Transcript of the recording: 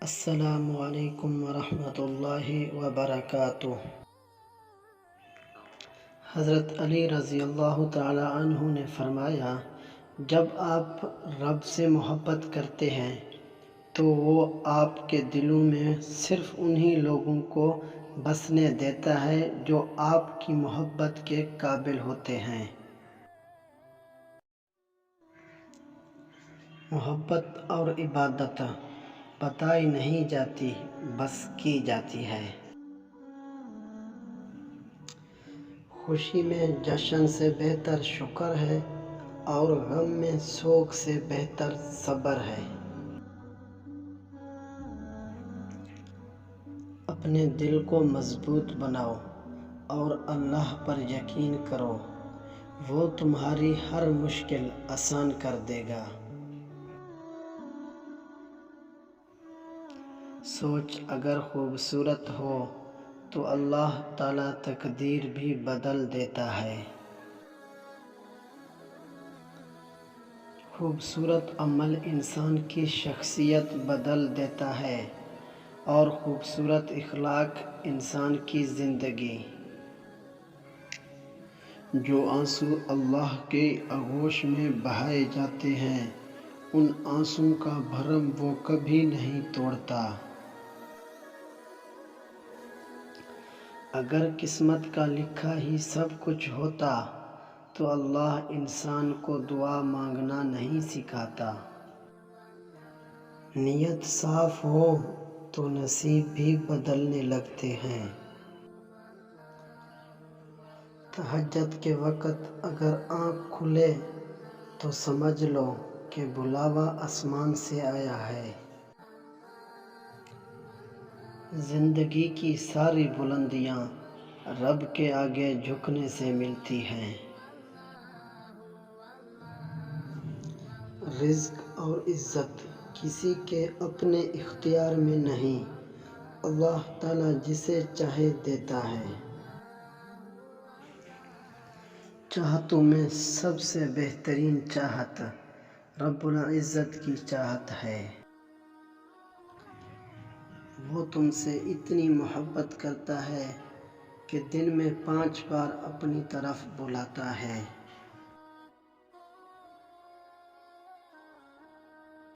السلام علیکم ورحمۃ اللہ وبرکاتہ۔ حضرت علی رضی اللہ تعالی عنہ نے فرمایا، جب آپ رب سے محبت کرتے ہیں تو وہ آپ کے دلوں میں صرف انہی لوگوں کو بسنے دیتا ہے جو آپ کی محبت کے قابل ہوتے ہیں۔ محبت اور عبادت بتائی نہیں جاتی، بس کی جاتی ہے۔ خوشی میں جشن سے بہتر شکر ہے، اور غم میں سوگ سے بہتر صبر ہے۔ اپنے دل کو مضبوط بناؤ اور اللہ پر یقین کرو، وہ تمہاری ہر مشکل آسان کر دے گا۔ سوچ اگر خوبصورت ہو تو اللہ تعالیٰ تقدیر بھی بدل دیتا ہے۔ خوبصورت عمل انسان کی شخصیت بدل دیتا ہے، اور خوبصورت اخلاق انسان کی زندگی۔ جو آنسو اللہ کے آغوش میں بہائے جاتے ہیں، ان آنسوؤں کا بھرم وہ کبھی نہیں توڑتا۔ اگر قسمت کا لکھا ہی سب کچھ ہوتا تو اللہ انسان کو دعا مانگنا نہیں سکھاتا۔ نیت صاف ہو تو نصیب بھی بدلنے لگتے ہیں۔ تہجد کے وقت اگر آنکھ کھلے تو سمجھ لو کہ بلاوا آسمان سے آیا ہے۔ زندگی کی ساری بلندیاں رب کے آگے جھکنے سے ملتی ہیں۔ رزق اور عزت کسی کے اپنے اختیار میں نہیں، اللہ تعالیٰ جسے چاہے دیتا ہے۔ چاہتوں میں سب سے بہترین چاہت رب العزت کی چاہت ہے۔ وہ تم سے اتنی محبت کرتا ہے کہ دن میں 5 بار اپنی طرف بلاتا ہے۔